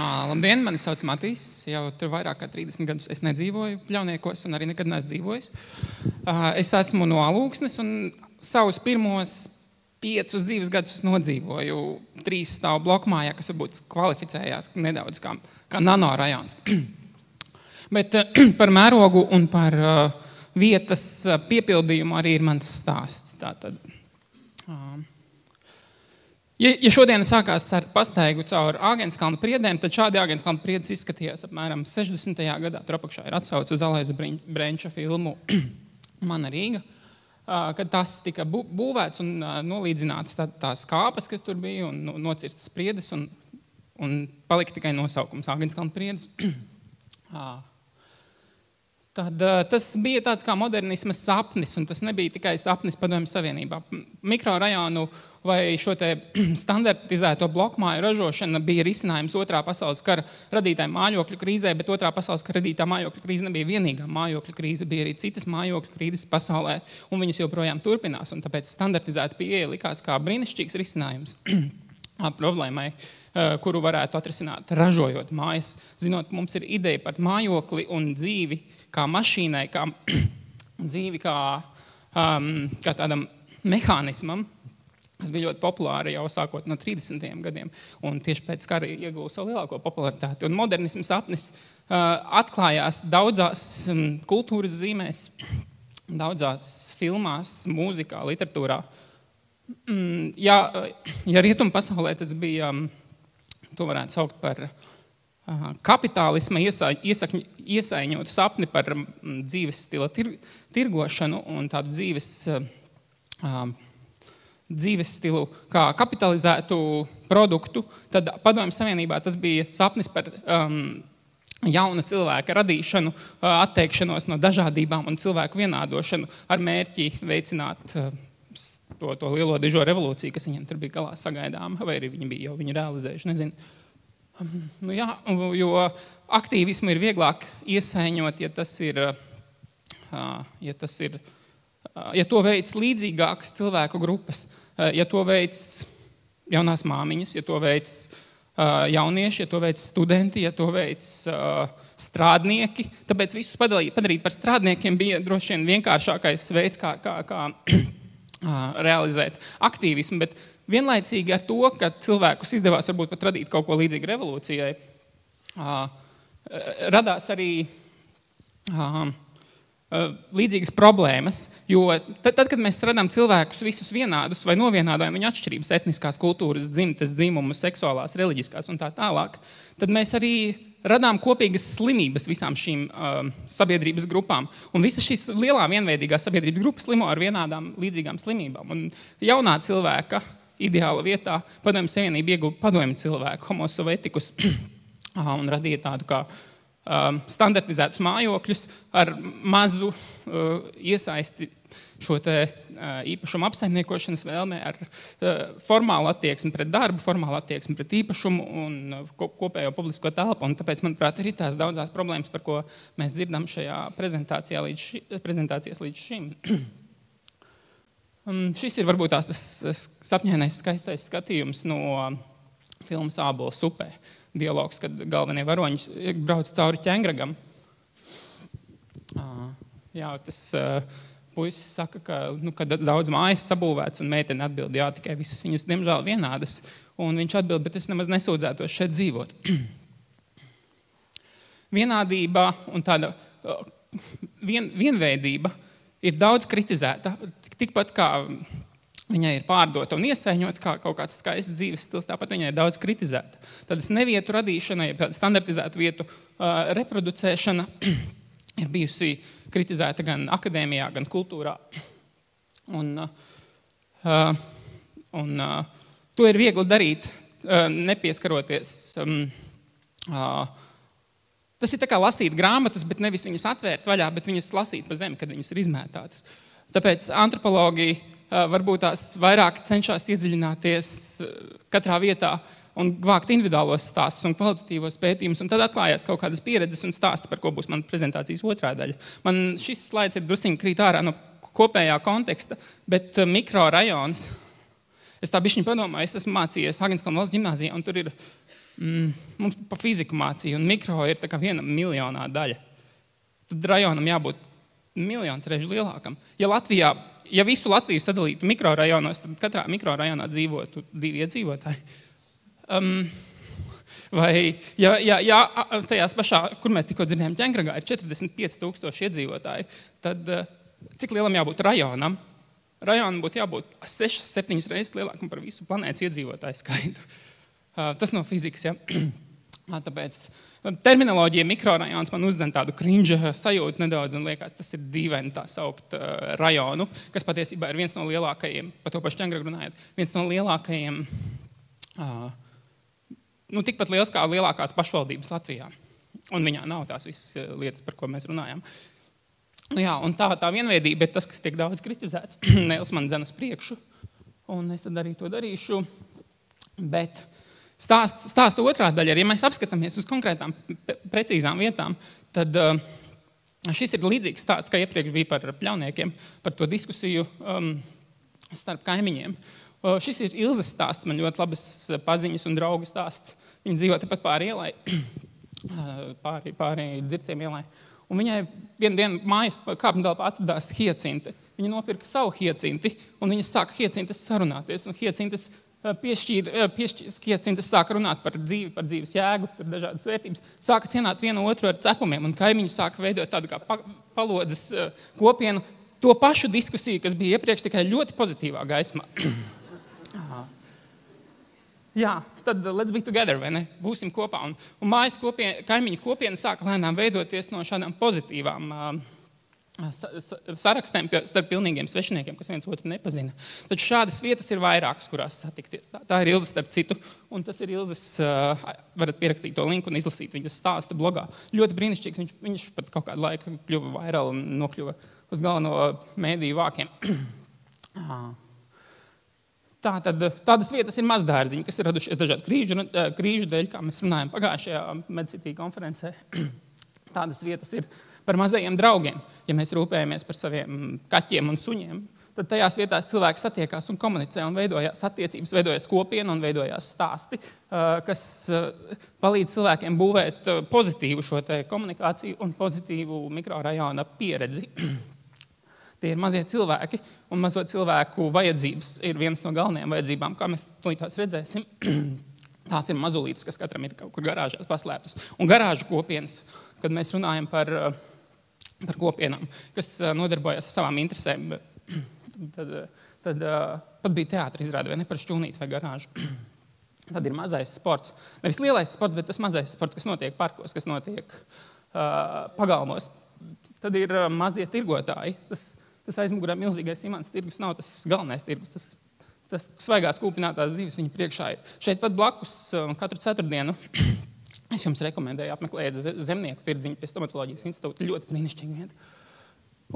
Labdien, mani sauc Matīs. Jau tur vairāk kā 30 gadus es nedzīvoju Pļauniekos un arī nekad neesmu dzīvojis. Es esmu no Alūksnes un savus pirmos 5 dzīves gadus es nodzīvoju 3 stāvu blokmājā, kas varbūt kvalificējās nedaudz kā nanorajons. Bet par mērogu un par vietas piepildījumu arī ir mans stāsts. Tātad, ja šodien sākās ar pastaigu caur Āgenskalna priedēm, tad šādi Āgenskalna priedes izskatījās apmēram 60. gadā. Tur apakšā ir atsauce uz Alaiza Brenča filmu Mana Rīga, kad tas tika būvēts un nolīdzināts tās kāpas, kas tur bija, un nocirstas priedes, un palika tikai nosaukums Āgenskalna priedes. Tad tas bija tāds kā modernisma sapnis, un tas nebija tikai sapnis Padomju Savienībā. Mikrorajonu vai šo te standartizēto blokmāju ražošana bija risinājums Otrā pasaules kara radītāja mājokļu krīzē, bet Otrā pasaules kara radītā mājokļu krīze nebija vienīgā mājokļu krīze, bija arī citas mājokļu krīzes pasaulē, un viņas joprojām turpinās, un tāpēc standartizēta pieeja likās kā brīnišķīgs risinājums problēmai, kuru varētu atrisināt ražojot mājas. Zinot, mums ir ideja par mājokli un dzīvi kā mašīnai, kā dzīvi kā tādam mehānismam, kas bija ļoti populāra jau sākot no 30. gadiem, un tieši pēc kara ieguva savu lielāko popularitāti. Un modernisma sapnis atklājās daudzās kultūras zīmēs, daudzās filmās, mūzikā, literatūrā. Ja rietumu pasaulē tas bija, to varētu saukt par kapitālisma iesaiņotu sapni par dzīves stila tirgošanu un tādu dzīves stilu kā kapitalizētu produktu, tad Padomju Savienībā tas bija sapnis par jauna cilvēka radīšanu, atteikšanos no dažādībām un cilvēku vienādošanu ar mērķi veicināt to lielo dižo revolūciju, kas viņiem tur bija galā sagaidāma, vai arī viņi bija jau viņu realizējuši, nezinu. Jo aktīvismu ir vieglāk iesaiņot, ja to veids līdzīgākas cilvēku grupas, ja to veids jaunās māmiņas, ja to veids jaunieši, ja to veids studenti, ja to veids strādnieki. Tāpēc visus padarīt par strādniekiem bija droši vien vienkāršākais veids, kā realizēt aktīvismu, bet vienlaicīgi ar to, ka cilvēkus izdevās varbūt pat radīt kaut ko līdzīgu revolūcijai, radās arī līdzīgas problēmas, jo tad, kad mēs radām cilvēkus visus vienādus vai novienādojam viņu atšķirības, etniskās kultūras, dzimtes, dzimumus, seksuālās, reliģiskās un tā tālāk, tad mēs arī radām kopīgas slimības visām šīm sabiedrības grupām. Un visas šīs lielā vienveidīgā sabiedrības grupas slimo ar vienādām līdzīgām slimībām. Un jaunā cilvēka ideāla vietā Padomju Savienība ieguva padomju cilvēku, homo sovietikus, un radīja tādu kā standartizētus mājokļus ar mazu iesaisti šo te īpašumu apsaimniekošanas vēlmē, ar formālu attieksmi pret darbu, formālu attieksmi pret īpašumu un kopējo publisko telpu. Un tāpēc, manuprāt, ir tās daudzās problēmas, par ko mēs dzirdam šajā prezentācijas līdz šim. Šis ir varbūt tas sapņainais skaistais skatījums no filmas Ābols upē. Dialogs, kad galvenie varoņi brauc cauri ķengragam. Tas puisis saka, ka daudz mājas sabūvēts, un meitene atbild, jā, tikai visas viņas, diemžēl, vienādas. Un viņš atbild, bet es nemaz nesūdzētos šeit dzīvot. Vienādība un tāda vienveidība ir daudz kritizēta. Tikpat kā viņai ir pārdota un iesaiņota kā kaut kāds skaists dzīves stils, tāpat viņai ir daudz kritizēta. Tādas nevietu radīšana, ja standartizētu vietu reproducēšana ir bijusi kritizēta gan akadēmijā, gan kultūrā. Un to ir viegli darīt, nepieskaroties. Tas ir tā kā lasīt grāmatas, bet nevis viņas atvērt vaļā, bet viņas lasīt pa zemi, kad viņas ir izmētātas. Tāpēc antropologi varbūt tās vairāk cenšas iedziļināties katrā vietā un vākt individuālos stāstus un kvalitatīvos pētījumus, un tad atklājās kaut kādas pieredzes un stāsti, par ko būs mana prezentācijas otrā daļa. Man šis slaids ir drusciņi krīt ārā no kopējā konteksta, bet mikrorajons, es tā bišķiņ padomāju, es esmu mācījies Āgenskalna valsts ģimnāzijā, un tur ir mums pa fiziku mācīja, un mikro ir tā kā 1 miljonā daļa. Tad rajonam jābūt 1 miljons reižu lielākam. Ja visu Latviju sadalītu mikrorajonos, tad katrā mikrorajonā dzīvotu 2 iedzīvotāji. Vai, ja tajās pašā, kur mēs tikko dzirdējām, Ķengragā ir 45,000 iedzīvotāji, tad cik lielam jābūt rajonam? Rajonam būtu jābūt 6-7 reizes lielākam par visu planētas iedzīvotāju skaitu. Tas no fizikas, ja. Tāpēc terminoloģija mikrorajons man uzdzen tādu cringe sajūtu nedaudz un liekas, tas ir dīvaini tā saukt rajonu, kas patiesībā ir viens no lielākajiem, par to pašu Ķengragu runājot, viens no lielākajiem, tikpat liels kā lielākās pašvaldības Latvijā. Un viņā nav tās visas lietas, par ko mēs runājam. Jā, un tā vienveidība ir tas, kas tiek daudz kritizēts. Nēls man dzen uz priekšu, un es tad arī to darīšu. Bet stāsta otrā daļa, ja mēs apskatāmies uz konkrētām precīzām vietām, tad šis ir līdzīgs stāsts, kā iepriekš bija par pļauniekiem, par to diskusiju starp kaimiņiem. Šis ir Ilzes stāsts, man ļoti labas paziņas un draugu stāsts. Viņa dzīvo tepat pāri ielai, pāri Dzirciem ielai. Un viņai vienu dienu mājas kāpņtelpā atradās hiacinte. Viņa nopirka savu hiacinti, un viņa sāka hiacintes sarunāties. Un hiacintes sāka runāt par dzīvi, par dzīves jēgu, par dažādas vērtības. Sāka cienāt vienu otru ar cepumiem, un kaimiņi sāka veidot tādu kā palodzes kopienu. To pašu diskusiju, kas bija iepriekš, tikai ļoti pozitīvā gaismā. Jā, tad let's be together, vai ne? Būsim kopā. Un mājas kaimiņu kopiena sāka lēnām veidoties no šādām pozitīvām sarakstiem starp pilnīgiem svešiniekiem, kas viens otru nepazina. Taču šādas vietas ir vairākas, kurās satikties. Tā ir Ilze starp citu, un tas ir Ilzes, varat pierakstīt to linku un izlasīt viņas stāstu blogā. Ļoti brīnišķīgs, viņš pat kaut kādu laiku kļuva viral un nokļuva uz galveno mēdīju vākiem. Tādas vietas ir mazdārziņi, kas ir radušies dažādu krīžu dēļ, kā mēs runājam pagājušajā MedCity konferencē. Tādas vietas ir par mazajiem draugiem. Ja mēs rūpējamies par saviem kaķiem un suņiem, tad tajās vietās cilvēki satiekās un komunicē un veidojās attiecības, veidojās kopiena un veidojās stāsti, kas palīdz cilvēkiem būvēt pozitīvu šo te komunikāciju un pozitīvu mikrorajona pieredzi. Tie ir mazie cilvēki, un mazo cilvēku vajadzības ir vienas no galvenajām vajadzībām, kā mēs tās redzēsim. Tās ir mazulītes, kas katram ir kaut kur garāžās paslēptas. Un garāžu kopienas, kad mēs runājam par kopienām, kas nodarbojas ar savām interesēm, tad pat bija teātra izrāde, vai ne, par šķūnīti vai garāžu. Tad ir mazais sports. Nevis lielais sports, bet tas mazais sports, kas notiek parkos, kas notiek pagalmos. Tad ir mazie tirgotāji. Tas aizmugurā milzīgais imants tirgus nav tas galvenais tirgus. Tas svaigās kūpinātās zivis viņa priekšā ir. Šeit pat blakus katru ceturtdienu es jums rekomendēju apmeklēt zemnieku tirdziņu pie Stomatoloģijas institūta. Ļoti brīnišķīgi vieta.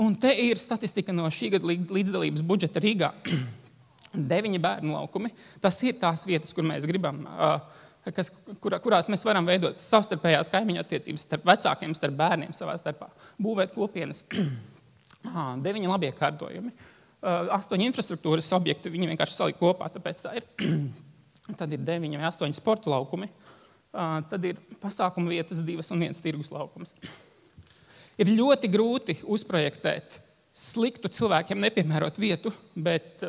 Un te ir statistika no šī gada līdzdalības budžeta Rīgā. 9 bērnu laukumi. Tas ir tās vietas, kur mēs gribam, kurās mēs varam veidot savstarpējās kaimiņu attiecības starp vecākiem, starp bērniem savā starpā. Būvēt kopienas. 9 labie kārtojumi. 8 infrastruktūras objekti, viņi vienkārši salika kopā, tāpēc tā ir. Tad ir 9 vai 8 sporta laukumi. Tad ir pasākuma vietas 2 un 1 tirgus laukums. Ir ļoti grūti uzprojektēt sliktu cilvēkiem nepiemērot vietu, bet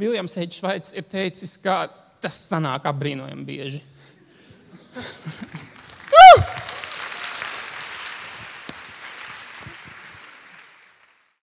Viljams H. Švaits ir teicis, ka tas sanāk apbrīnojami bieži.